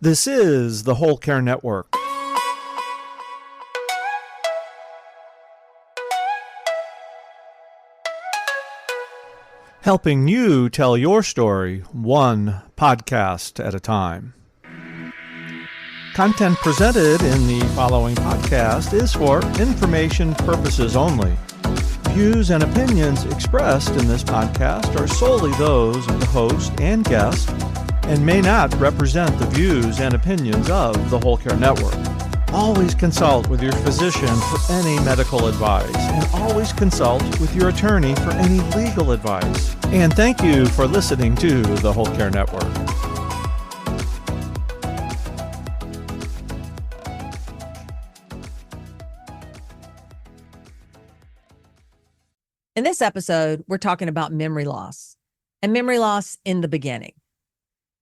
This is the Whole Care Network. Helping you tell your story one podcast at a time. Content presented in the following podcast is for information purposes only. Views and opinions expressed in this podcast are solely those of the host and guest and may not represent the views and opinions of the Whole Care Network. Always consult with your physician for any medical advice, and always consult with your attorney for any legal advice. And thank you for listening to the Whole Care Network. In this episode, we're talking about memory loss and memory loss in the beginning.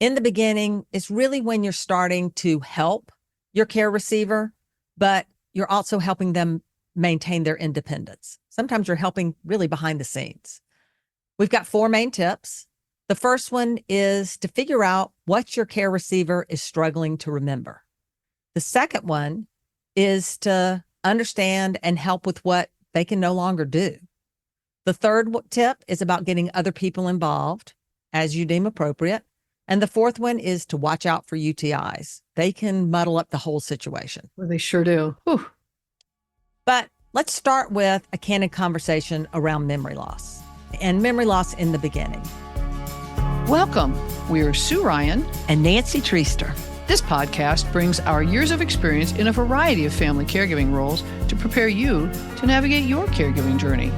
In the beginning, it's really when you're starting to help your care receiver, but you're also helping them maintain their independence. Sometimes you're helping really behind the scenes. We've got 4 main tips. The first one is to figure out what your care receiver is struggling to remember. The second one is to understand and help with what they can no longer do. The third tip is about getting other people involved as you deem appropriate. And the fourth one is to watch out for UTIs. They can muddle up the whole situation. Well, they sure do. Whew. But let's start with a candid conversation around memory loss and memory loss in the beginning. Welcome. We're Sue Ryan and Nancy Treaster. This podcast brings our years of experience in a variety of family caregiving roles to prepare you to navigate your caregiving journey.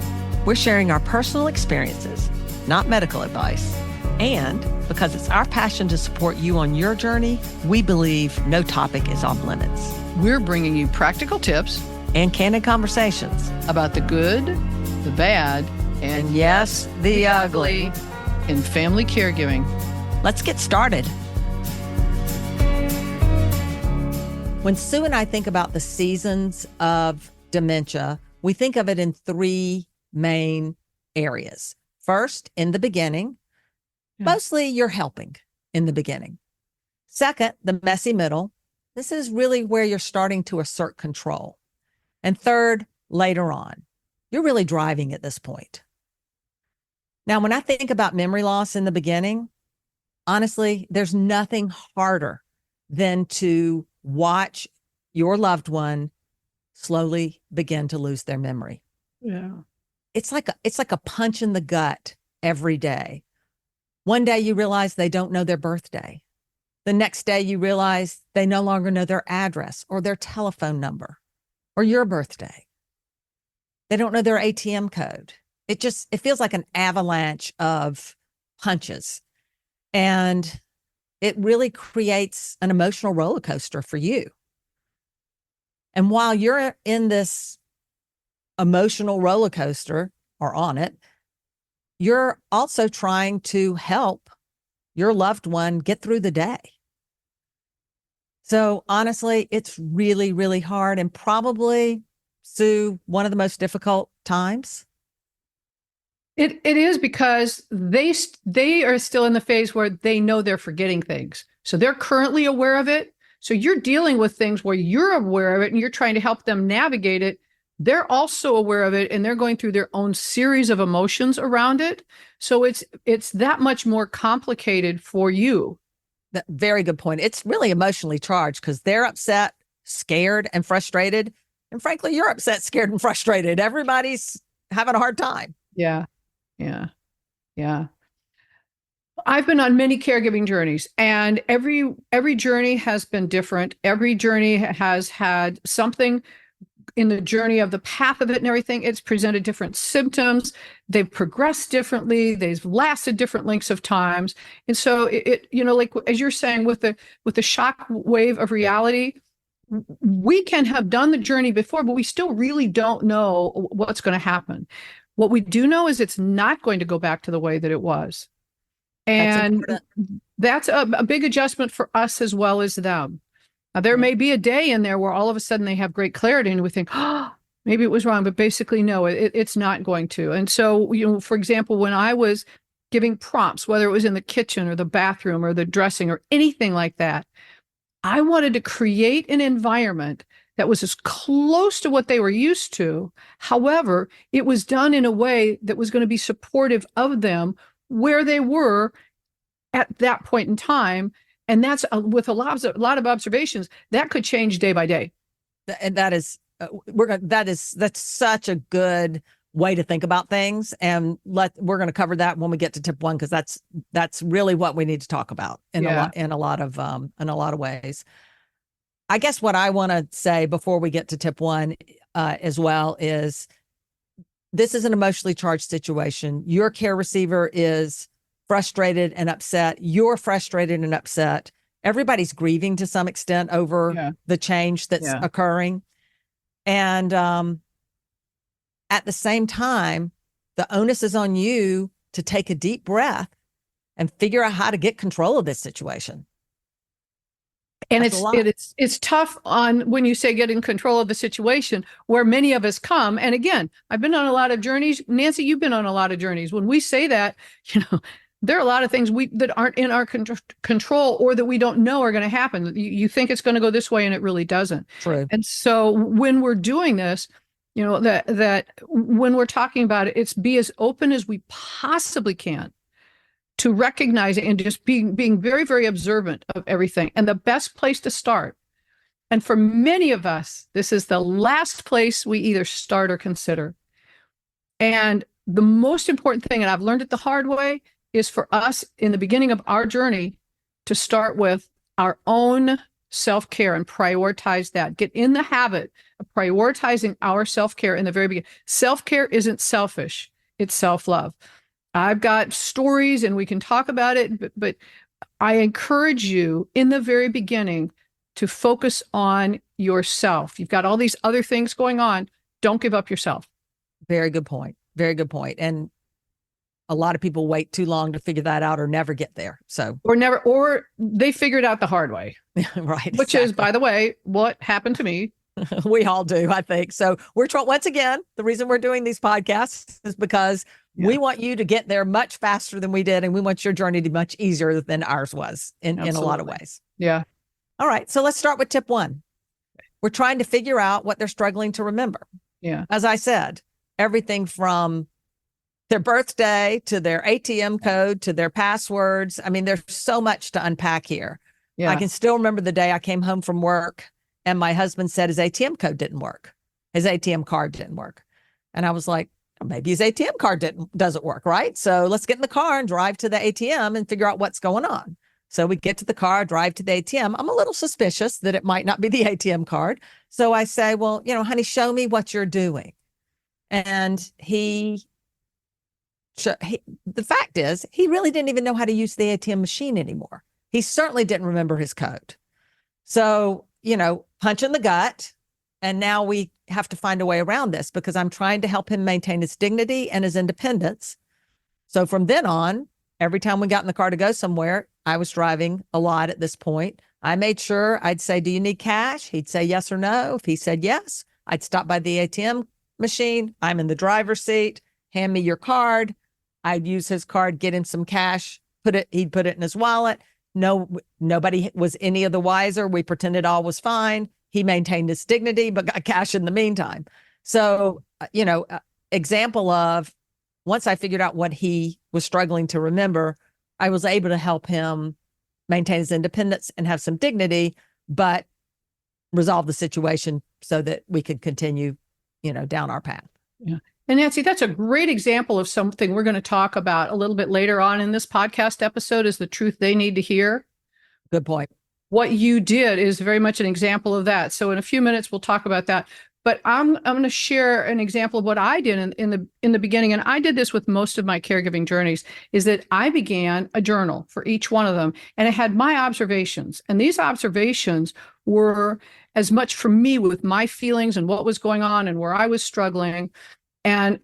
We're sharing our personal experiences, not medical advice. And because it's our passion to support you on your journey, we believe no topic is off limits. We're bringing you practical tips and candid conversations about the good, the bad, and yes, the ugly in family caregiving. Let's get started. When Sue and I think about the seasons of dementia, we think of it in 3 main areas. First, in the beginning, mostly you're helping in the beginning. Second, the messy middle. This is really where you're starting to assert control. And third, later on, you're really driving at this point. Now, when I think about memory loss in the beginning, honestly, there's nothing harder than to watch your loved one slowly begin to lose their memory. Yeah. It's like a punch in the gut every day. One day you realize they don't know their birthday. The next day you realize they no longer know their address or their telephone number or your birthday. They don't know their ATM code. It feels like an avalanche of punches. And it really creates an emotional roller coaster for you. And while you're in this emotional roller coaster or on it, you're also trying to help your loved one get through the day. So honestly, it's really, really hard and probably, Sue, one of the most difficult times. It is because they are still in the phase where they know they're forgetting things. So they're currently aware of it. So you're dealing with things where you're aware of it and you're trying to help them navigate it. They're also aware of it and they're going through their own series of emotions around it. So it's that much more complicated for you. Very good point. It's really emotionally charged because they're upset, scared, and frustrated. And frankly, you're upset, scared, and frustrated. Everybody's having a hard time. Yeah. I've been on many caregiving journeys, and every journey has been different. Every journey has had something in the journey of the path of it and everything. It's presented different symptoms. They've progressed differently. They've lasted different lengths of times. And so it like as you're saying, with the shock wave of reality, we can have done the journey before, but we still really don't know what's going to happen. What we do know is it's not going to go back to the way that it was. And that's a big adjustment for us as well as them. Now, there may be a day in there where all of a sudden they have great clarity and we think, oh, maybe it was wrong, but basically, no, it's not going to. And so, for example, when I was giving prompts, whether it was in the kitchen or the bathroom or the dressing or anything like that, I wanted to create an environment that was as close to what they were used to. However, it was done in a way that was going to be supportive of them where they were at that point in time. And that's with a lot of observations that could change day by day. And that is, that's such a good way to think about things. And we're going to cover that when we get to tip 1, because that's really what we need to talk about in a lot of ways. I guess what I want to say before we get to tip 1 as well is this is an emotionally charged situation. Your care receiver is frustrated and upset. You're frustrated and upset. Everybody's grieving to some extent over the change that's occurring. And at the same time, the onus is on you to take a deep breath and figure out how to get control of this situation. And it's tough on when you say getting control of the situation, where many of us come. And again, I've been on a lot of journeys. Nancy, you've been on a lot of journeys. When we say that, there are a lot of things that aren't in our control, or that we don't know are going to happen. You think it's going to go this way and it really doesn't. True. And so when we're doing this, that when we're talking about it, it's be as open as we possibly can to recognize it, and just being very, very observant of everything. And the best place to start, and for many of us, this is the last place we either start or consider. And the most important thing, and I've learned it the hard way, is for us in the beginning of our journey to start with our own self-care and prioritize that. Get in the habit of prioritizing our self-care in the very beginning. Self-care isn't selfish, it's self-love. I've got stories and we can talk about it, but I encourage you in the very beginning to focus on yourself. You've got all these other things going on. Don't give up yourself. Very good point. Very good point. And a lot of people wait too long to figure that out, or never get there. Or they figure it out the hard way. Right. Which is, by the way, what happened to me. We all do, I think. So once again, the reason we're doing these podcasts is because we want you to get there much faster than we did. And we want your journey to be much easier than ours was in a lot of ways. Yeah. All right. So let's start with tip 1. We're trying to figure out what they're struggling to remember. Yeah. As I said, everything from their birthday to their ATM code to their passwords. I mean, there's so much to unpack here. Yeah. I can still remember the day I came home from work and my husband said his ATM code didn't work. His ATM card didn't work. And I was like, maybe his ATM card doesn't work, right? So let's get in the car and drive to the ATM and figure out what's going on. So we get to the car, drive to the ATM. I'm a little suspicious that it might not be the ATM card. So I say, well, honey, show me what you're doing. And the fact is, he really didn't even know how to use the ATM machine anymore. He certainly didn't remember his code. So, punch in the gut. And now we have to find a way around this, because I'm trying to help him maintain his dignity and his independence. So from then on, every time we got in the car to go somewhere, I was driving a lot at this point. I made sure I'd say, do you need cash? He'd say yes or no. If he said yes, I'd stop by the ATM machine. I'm in the driver's seat. Hand me your card. I'd use his card, get him some cash, he'd put it in his wallet. No, nobody was any of the wiser. We pretended all was fine. He maintained his dignity, but got cash in the meantime. So, example of, once I figured out what he was struggling to remember, I was able to help him maintain his independence and have some dignity, but resolve the situation so that we could continue, down our path. Yeah. And Nancy, that's a great example of something we're going to talk about a little bit later on in this podcast episode, is the truth they need to hear. Good point. What you did is very much an example of that. So in a few minutes, we'll talk about that. But I'm going to share an example of what I did in the beginning. And I did this with most of my caregiving journeys, is that I began a journal for each one of them. And it had my observations. And these observations were as much for me with my feelings and what was going on and where I was struggling, and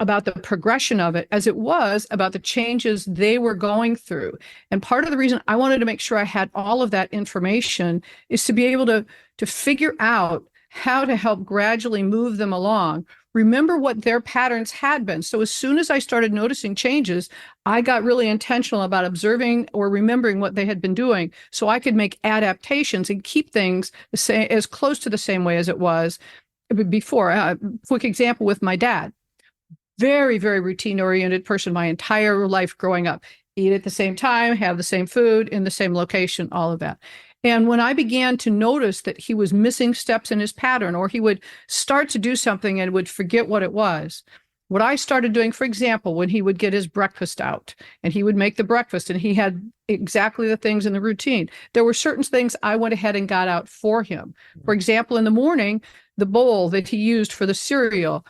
about the progression of it, as it was about the changes they were going through. And part of the reason I wanted to make sure I had all of that information is to be able to figure out how to help gradually move them along, remember what their patterns had been. So as soon as I started noticing changes, I got really intentional about observing or remembering what they had been doing so I could make adaptations and keep things the same, as close to the same way as it was before. Quick example with my dad. Very, very routine oriented person my entire life growing up. Eat at the same time, have the same food in the same location, all of that. And when I began to notice that he was missing steps in his pattern, or he would start to do something and would forget what it was, what I started doing, for example, when he would get his breakfast out and he would make the breakfast and he had exactly the things in the routine, there were certain things I went ahead and got out for him. For example, in the morning, the bowl that he used for the cereal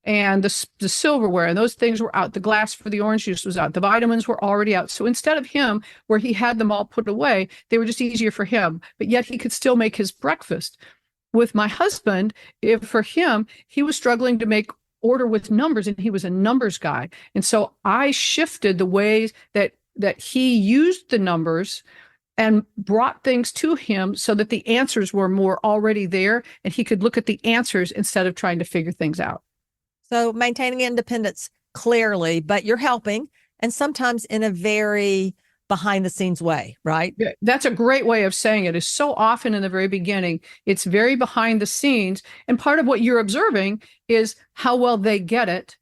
and the silverware and those things were out. The glass for the orange juice was out. The vitamins were already out. So instead of him, where he had them all put away, they were just easier for him, but yet he could still make his breakfast. With my husband, if for him, he was struggling to make order with numbers and he was a numbers guy. And so I shifted the ways that he used the numbers and brought things to him so that the answers were more already there and he could look at the answers instead of trying to figure things out. So maintaining independence clearly, but you're helping, and sometimes in a very behind the scenes way, right? Yeah, that's a great way of saying it. Is so often in the very beginning, it's very behind the scenes. And part of what you're observing is how well they get it.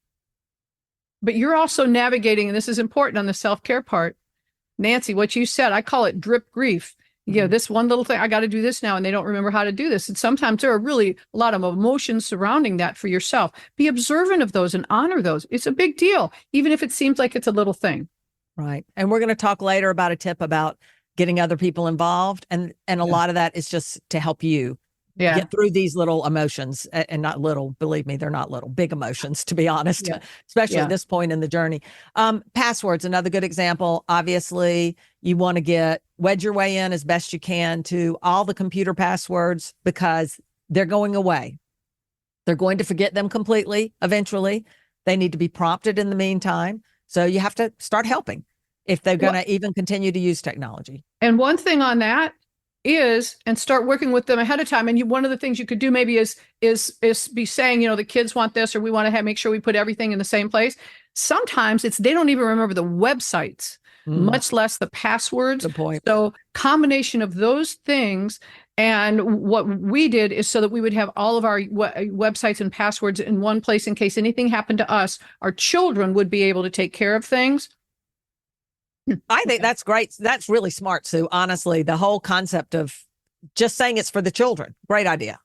But you're also navigating, and this is important on the self-care part, Nancy, what you said, I call it drip grief. Yeah, this one little thing, I got to do this now, and they don't remember how to do this. And sometimes there are really a lot of emotions surrounding that for yourself. Be observant of those and honor those. It's a big deal, even if it seems like it's a little thing. Right. And we're going to talk later about a tip about getting other people involved. And a lot of that is just to help you get through these little emotions, and not little, believe me, they're not little, big emotions, to be honest, especially at this point in the journey. Passwords, another good example. Obviously, you want to wedge your way in as best you can to all the computer passwords because they're going away. They're going to forget them completely eventually. They need to be prompted in the meantime. So you have to start helping if they're going to even continue to use technology. And one thing on that is, and start working with them ahead of time. And one of the things you could do maybe is be saying, the kids want this, or we want to make sure we put everything in the same place. Sometimes they don't even remember the websites, much less the passwords. Good point. So combination of those things. And what we did is so that we would have all of our websites and passwords in one place in case anything happened to us, our children would be able to take care of things. I think that's great. That's really smart, Sue. Honestly, the whole concept of just saying it's for the children. Great idea.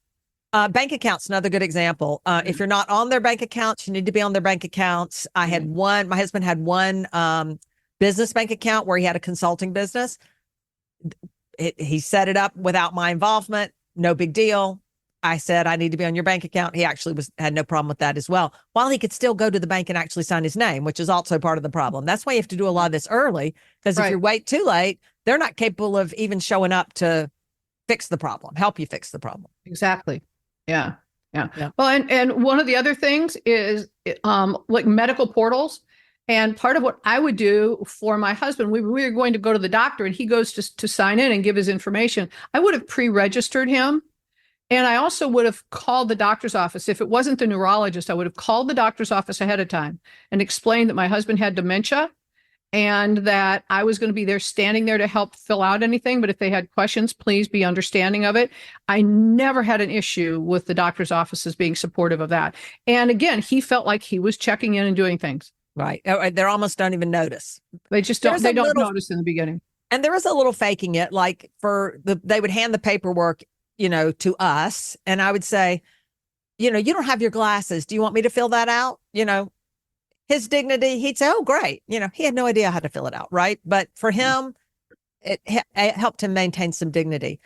Bank accounts, another good example. If you're not on their bank accounts, you need to be on their bank accounts. My husband had one business bank account where he had a consulting business. He set it up without my involvement. No big deal. I said, I need to be on your bank account. He actually had no problem with that as well, while he could still go to the bank and actually sign his name, which is also part of the problem. That's why you have to do a lot of this early, because if you wait too late, they're not capable of even showing up to fix the problem, help you fix the problem. Exactly. Yeah. Well, and one of the other things is like medical portals. And part of what I would do for my husband, we were going to go to the doctor and he goes to sign in and give his information. I would have pre-registered him. And I also would have called the doctor's office. If it wasn't the neurologist, I would have called the doctor's office ahead of time and explained that my husband had dementia and that I was going to be there standing there to help fill out anything. But if they had questions, please be understanding of it. I never had an issue with the doctor's offices being supportive of that. And again, he felt like he was checking in and doing things. Right. They almost don't even notice. They just don't. They don't notice in the beginning. And there is a little faking it, like they would hand the paperwork to us. And I would say, you don't have your glasses. Do you want me to fill that out? His dignity, he'd say, oh, great. He had no idea how to fill it out. Right. But for him, it helped him maintain some dignity.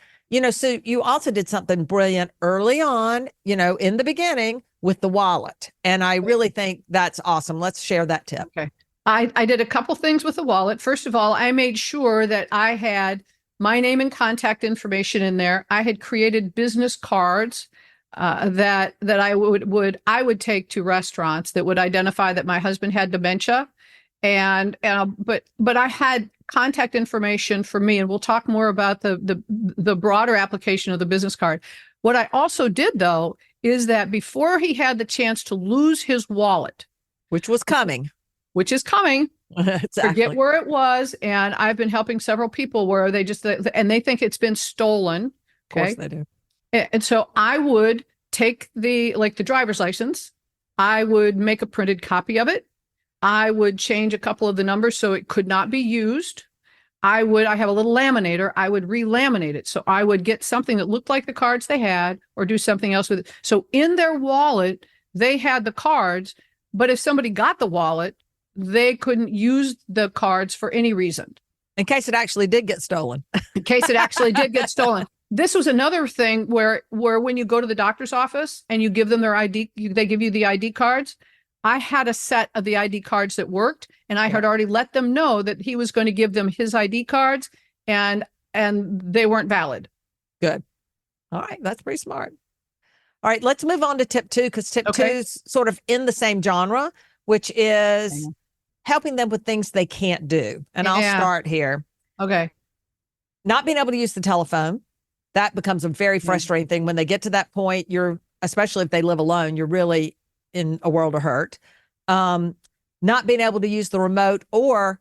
So you also did something brilliant early on, in the beginning with the wallet. And I really think that's awesome. Let's share that tip. Okay. I did a couple things with the wallet. First of all, I made sure that I had my name and contact information in there. I had created business cards that I would take to restaurants that would identify that my husband had dementia, but I had contact information for me, and we'll talk more about the broader application of the business card. What I also did though is that before he had the chance to lose his wallet, which was coming. which is coming, Exactly. forget where it was. And I've been helping several people where they just, and they think it's been stolen. Of course Okay. they do. And so I would take the driver's license. I would make a printed copy of it. I would change a couple of the numbers so it could not be used. I have a little laminator. I would re-laminate it. So I would get something that looked like the cards they had or do something else with it. So in their wallet, they had the cards, but if somebody got the wallet, they couldn't use the cards for any reason. In case it actually did get stolen. In case it actually did get stolen. This was another thing where when you go to the doctor's office and you give them their ID, they give you the ID cards. I had a set of the ID cards that worked, and I had already let them know that he was going to give them his ID cards, and they weren't valid. Good. All right. That's pretty smart. All right. Let's move on to tip 2, because tip 2 is sort of in the same genre, which is helping them with things they can't do. And I'll start here. Okay. Not being able to use the telephone. That becomes a very frustrating thing when they get to that point. Especially if they live alone, you're really in a world of hurt. Not being able to use the remote, or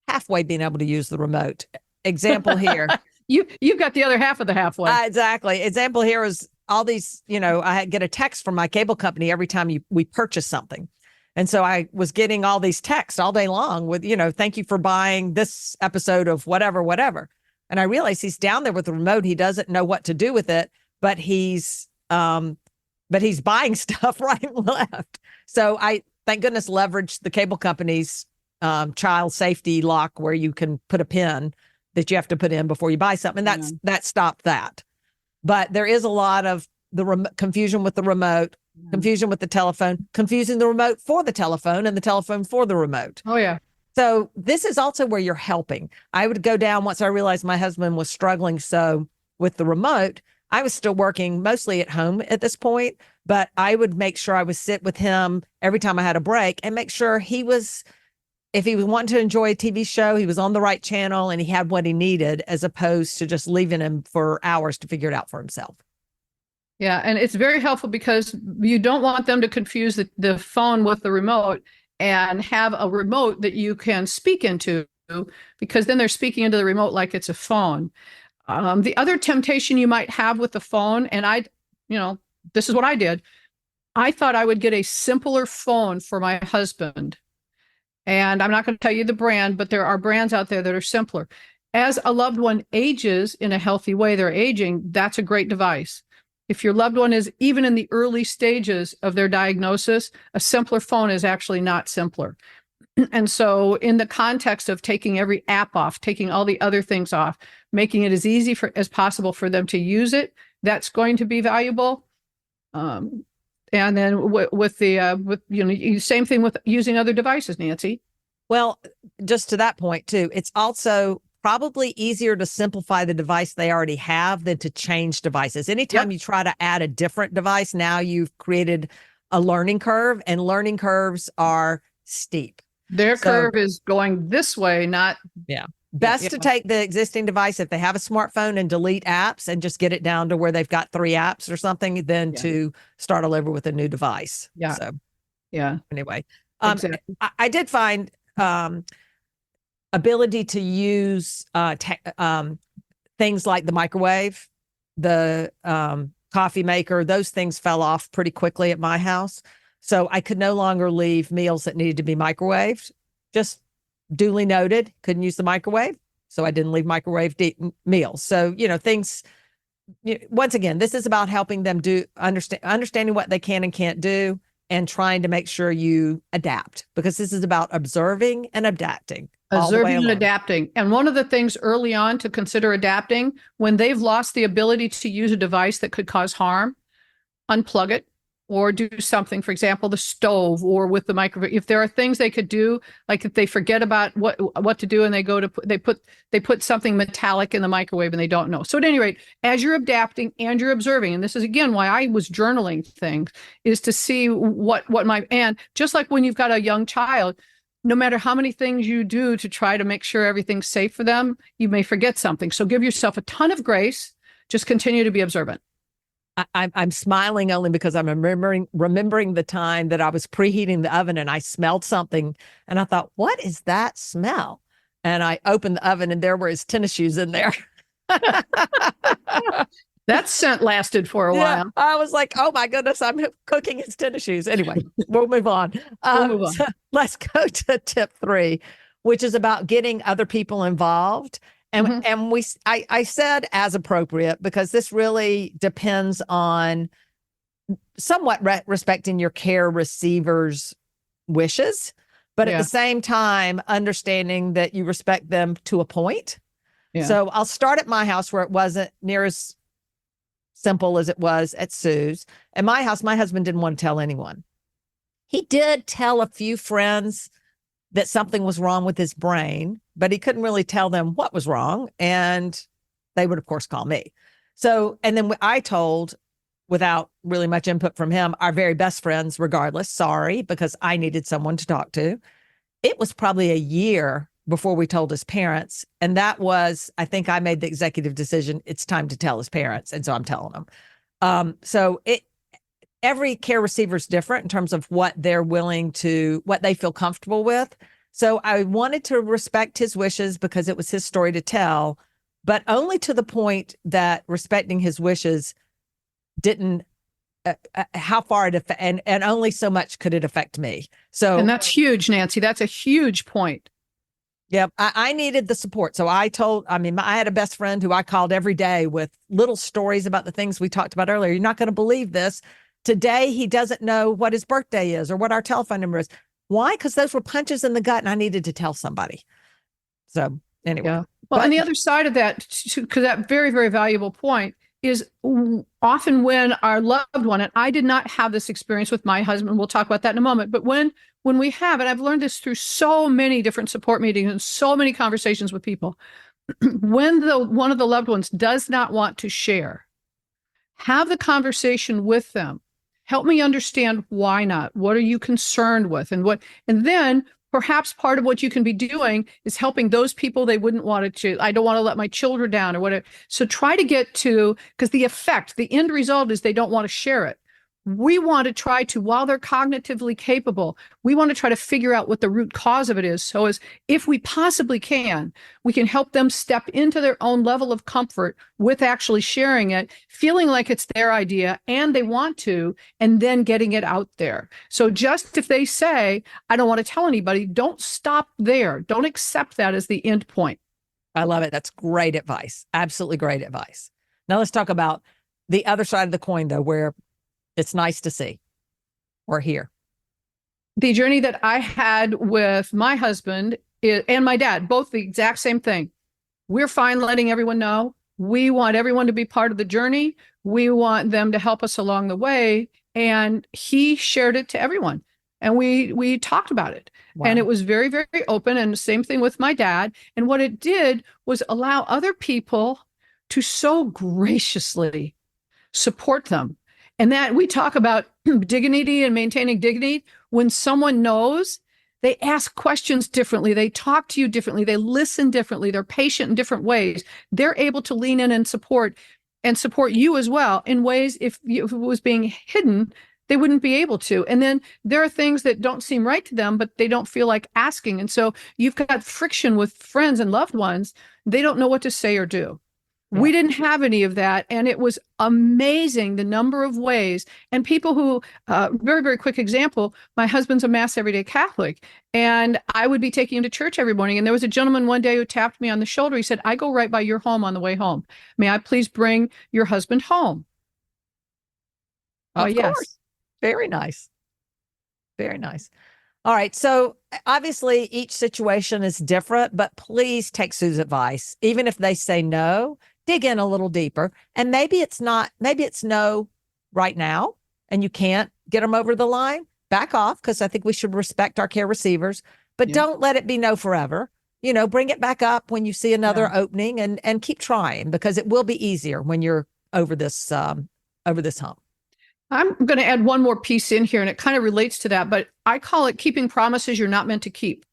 halfway being able to use the remote. Example here. You've got the other half of the halfway. Exactly. Example here is all these, I get a text from my cable company every time we purchase something. And so I was getting all these texts all day long with, thank you for buying this episode of whatever. And I realized he's down there with the remote. He doesn't know what to do with it, but he's buying stuff right and left. So I, thank goodness, leveraged the cable company's child safety lock, where you can put a pin that you have to put in before you buy something. And that stopped that. But there is a lot of confusion with the remote, confusion with the telephone, confusing the remote for the telephone and the telephone for the remote. Oh, yeah. So this is also where you're helping. I would go down once I realized my husband was struggling so with the remote. I was still working mostly at home at this point, but I would make sure I would sit with him every time I had a break and make sure if he was wanting to enjoy a TV show, he was on the right channel and he had what he needed, as opposed to just leaving him for hours to figure it out for himself. Yeah. And it's very helpful because you don't want them to confuse the phone with the remote, and have a remote that you can speak into, because then they're speaking into the remote like it's a phone. The other temptation you might have with the phone, and this is what I did. I thought I would get a simpler phone for my husband. And I'm not going to tell you the brand, but there are brands out there that are simpler. As a loved one ages in a healthy way, they're aging, that's a great device. If your loved one is even in the early stages of their diagnosis, a simpler phone is actually not simpler. And so in the context of taking every app off, taking all the other things off, making it as easy as possible for them to use it, that's going to be valuable. And then with same thing with using other devices, Nancy. Well, just to that point too, it's also probably easier to simplify the device they already have than to change devices. Anytime you try to add a different device, now you've created a learning curve, and learning curves are steep. Their curve is going this way, not. Yeah. Best to take the existing device if they have a smartphone and delete apps and just get it down to where they've got 3 apps or something, than to start all over with a new device. Yeah. So, anyway, exactly. I did find ability to use things like the microwave, the coffee maker, those things fell off pretty quickly at my house. So I could no longer leave meals that needed to be microwaved. Just duly noted, couldn't use the microwave. So I didn't leave microwaved meals. So, things, once again, this is about helping them understanding what they can and can't do, and trying to make sure you adapt, because this is about observing and adapting. Observing and adapting. And one of the things early on to consider adapting, when they've lost the ability to use a device that could cause harm, unplug it or do something, for example, the stove or with the microwave. If there are things they could do, like if they forget about what to do and they put something metallic in the microwave and they don't know. So at any rate, as you're adapting and you're observing, and this is again why I was journaling things, is to see and just like when you've got a young child, no matter how many things you do to try to make sure everything's safe for them, you may forget something. So give yourself a ton of grace. Just continue to be observant. I'm smiling only because I'm remembering the time that I was preheating the oven and I smelled something and I thought, what is that smell? And I opened the oven and there were his tennis shoes in there. That scent lasted for a while. I was like, oh my goodness, I'm cooking his tennis shoes. Anyway, we'll move on. So let's go to tip 3, which is about getting other people involved. And I said as appropriate because this really depends on somewhat respecting your care receiver's wishes, but at the same time, understanding that you respect them to a point. Yeah. So I'll start at my house where it wasn't near as simple as it was at Sue's. At my house, my husband didn't want to tell anyone. He did tell a few friends that something was wrong with his brain, but he couldn't really tell them what was wrong. And they would, of course, call me. So, and then I told, without really much input from him, our very best friends, regardless, sorry, because I needed someone to talk to. It was probably a year before we told his parents. And that was, I think I made the executive decision, it's time to tell his parents. And so I'm telling them. Every care receiver is different in terms of what they're what they feel comfortable with. So I wanted to respect his wishes because it was his story to tell, but only to the point that respecting his wishes didn't, how far it and only so much could it affect me. So, and that's huge, Nancy. That's a huge point. Yeah, I needed the support. So I had a best friend who I called every day with little stories about the things we talked about earlier. You're not going to believe this. Today, he doesn't know what his birthday is or what our telephone number is. Why? Because those were punches in the gut and I needed to tell somebody. So anyway. Yeah. Well, on the other side of that, because that very, very valuable point is often when our loved one, and I did not have this experience with my husband, we'll talk about that in a moment, but when we have, and I've learned this through so many different support meetings and so many conversations with people, when one of the loved ones does not want to share, have the conversation with them. Help me understand why not. What are you concerned with? And then perhaps part of what you can be doing is helping those people they wouldn't want it to. I don't want to let my children down or whatever. So try to get to, because the end result is they don't want to share it. We want to try to, while they're cognitively capable, we want to try to figure out what the root cause of it is. So as if we possibly can, we can help them step into their own level of comfort with actually sharing it, feeling like it's their idea and they want to, and then getting it out there. So just if they say, I don't want to tell anybody, don't stop there. Don't accept that as the end point. I love it. That's great advice. Absolutely great advice. Now let's talk about the other side of the coin, though, where it's nice to see or hear. The journey that I had with my husband and my dad, both the exact same thing. We're fine letting everyone know. We want everyone to be part of the journey. We want them to help us along the way. And he shared it to everyone. And we talked about it. Wow. And it was very, very open. And the same thing with my dad. And what it did was allow other people to so graciously support them. And that we talk about dignity and maintaining dignity. When someone knows, they ask questions differently. They talk to you differently. They listen differently. They're patient in different ways. They're able to lean in and support you as well in ways if it was being hidden, they wouldn't be able to. And then there are things that don't seem right to them, but they don't feel like asking. And so you've got friction with friends and loved ones. They don't know what to say or do. We didn't have any of that. And it was amazing the number of ways. And people who, very, very quick example, my husband's a Mass Everyday Catholic. And I would be taking him to church every morning. And there was a gentleman one day who tapped me on the shoulder. He said, I go right by your home on the way home. May I please bring your husband home? Of course. Yes. Very nice. Very nice. All right. So obviously each situation is different, but please take Sue's advice. Even if they say no, dig in a little deeper. And maybe it's no right now and you can't get them over the line. Back off, because I think we should respect our care receivers, but don't let it be no forever. Bring it back up when you see another opening and keep trying, because it will be easier when you're over this hump. I'm going to add one more piece in here, and it kind of relates to that, but I call it keeping promises you're not meant to keep.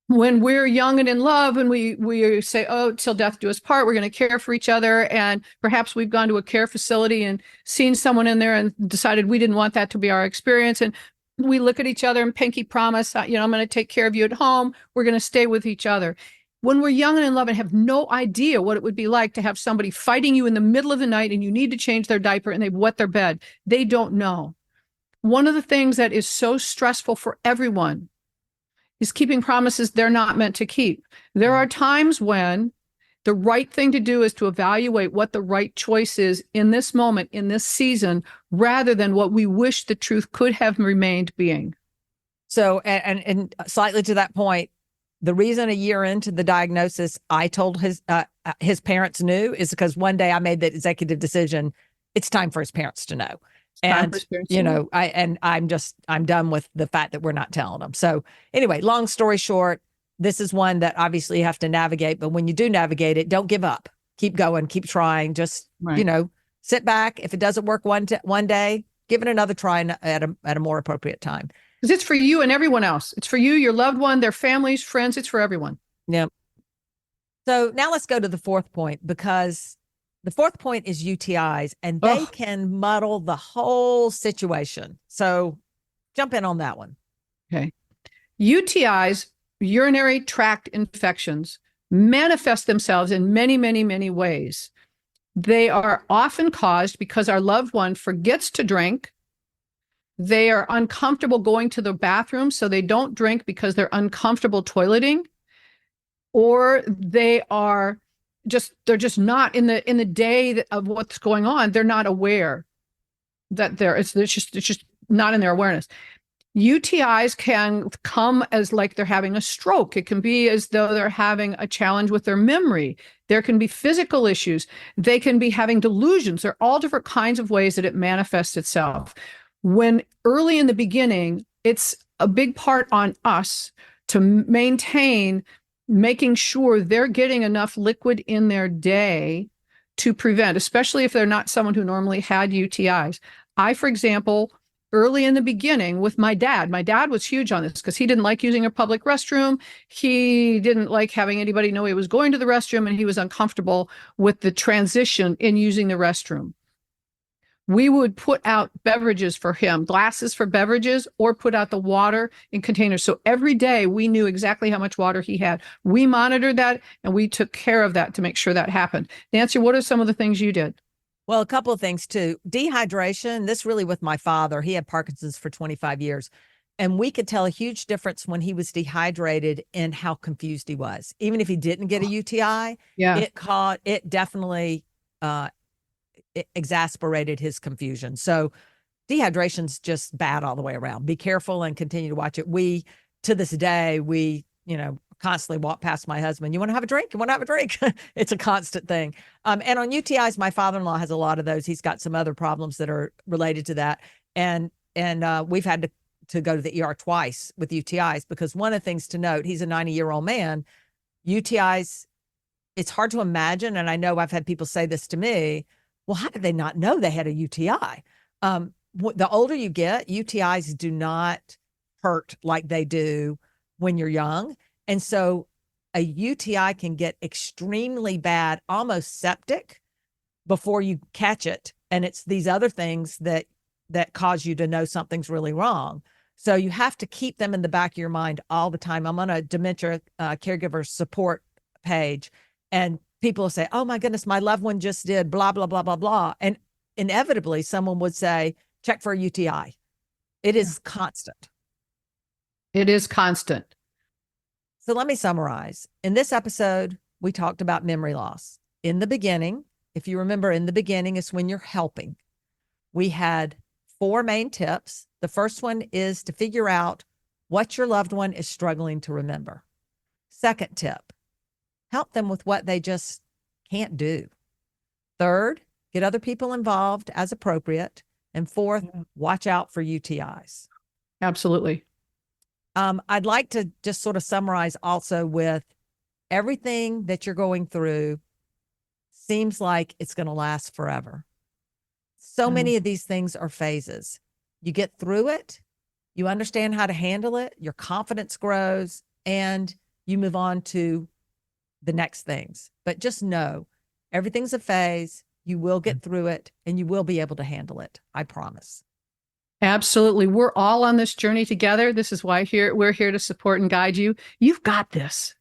when we're young and in love and we say, oh, till death do us part, we're going to care for each other. And perhaps we've gone to a care facility and seen someone in there and decided we didn't want that to be our experience. And we look at each other and pinky promise, I'm going to take care of you at home. We're going to stay with each other. When we're young and in love and have no idea what it would be like to have somebody fighting you in the middle of the night and you need to change their diaper and they've wet their bed, they don't know. One of the things that is so stressful for everyone is keeping promises they're not meant to keep. There are times when the right thing to do is to evaluate what the right choice is in this moment, in this season, rather than what we wish the truth could have remained being. So, and slightly to that point, the reason a year into the diagnosis, I told his parents knew is because one day I made the executive decision. It's time for his parents to know. And, I'm done with the fact that we're not telling them. So anyway, long story short, this is one that obviously you have to navigate, but when you do navigate it, don't give up, keep going, keep trying, just, sit back. If it doesn't work one day, give it another try at a more appropriate time. Because it's for you and everyone else. It's for you, your loved one, their families, friends. It's for everyone. Yeah. So now let's go to the fourth point, because the fourth point is UTIs, and they can muddle the whole situation. So jump in on that one. Okay. UTIs, urinary tract infections, manifest themselves in many, many, many ways. They are often caused because our loved one forgets to drink. They are uncomfortable going to the bathroom, so they don't drink because they're uncomfortable toileting, or they're just not in the day of what's going on. They're not aware that it's just not in their awareness. UTIs can come as like they're having a stroke. It can be as though they're having a challenge with their memory. There can be physical issues. They can be having delusions. There are all different kinds of ways that it manifests itself. When early in the beginning, it's a big part on us to maintain making sure they're getting enough liquid in their day to prevent, especially if they're not someone who normally had UTIs. I, for example, early in the beginning with my dad was huge on this because he didn't like using a public restroom. He didn't like having anybody know he was going to the restroom, and he was uncomfortable with the transition in using the restroom. We would put out beverages for him, glasses for beverages, or put out the water in containers. So every day we knew exactly how much water he had. We monitored that and we took care of that to make sure that happened. Nancy, what are some of the things you did? Well, a couple of things too. Dehydration, this really with my father, he had Parkinson's for 25 years. And we could tell a huge difference when he was dehydrated in how confused he was. Even if he didn't get a UTI, it definitely it exasperated his confusion. So dehydration's just bad all the way around. Be careful and continue to watch it. To this day, constantly walk past my husband. You want to have a drink? You want to have a drink? It's a constant thing. And on UTIs, my father-in-law has a lot of those. He's got some other problems that are related to that. And we've had to go to the ER twice with UTIs, because one of the things to note, he's a 90-year-old man. UTIs, it's hard to imagine. And I know I've had people say this to me. Well, how did they not know they had a UTI? The older you get, UTIs do not hurt like they do when you're young. And so a UTI can get extremely bad, almost septic, before you catch it. And it's these other things that cause you to know something's really wrong. So you have to keep them in the back of your mind all the time. I'm on a dementia caregiver support page, and people will say, oh my goodness, my loved one just did blah, blah, blah, blah, blah. And inevitably someone would say, check for a UTI. It is constant. It is constant. So let me summarize. In this episode, we talked about memory loss. In the beginning, if you remember, in the beginning is when you're helping. We had 4 main tips. The first one is to figure out what your loved one is struggling to remember. Second tip, help them with what they just can't do. Third, get other people involved as appropriate. And fourth, watch out for UTIs. Absolutely. I'd like to just sort of summarize also with everything that you're going through seems like it's going to last forever. So many of these things are phases. You get through it, you understand how to handle it, your confidence grows, and you move on to the next things. But just know everything's a phase. You will get through it and you will be able to handle it. I promise. Absolutely. We're all on this journey together. This is why we're here to support and guide you. You've got this.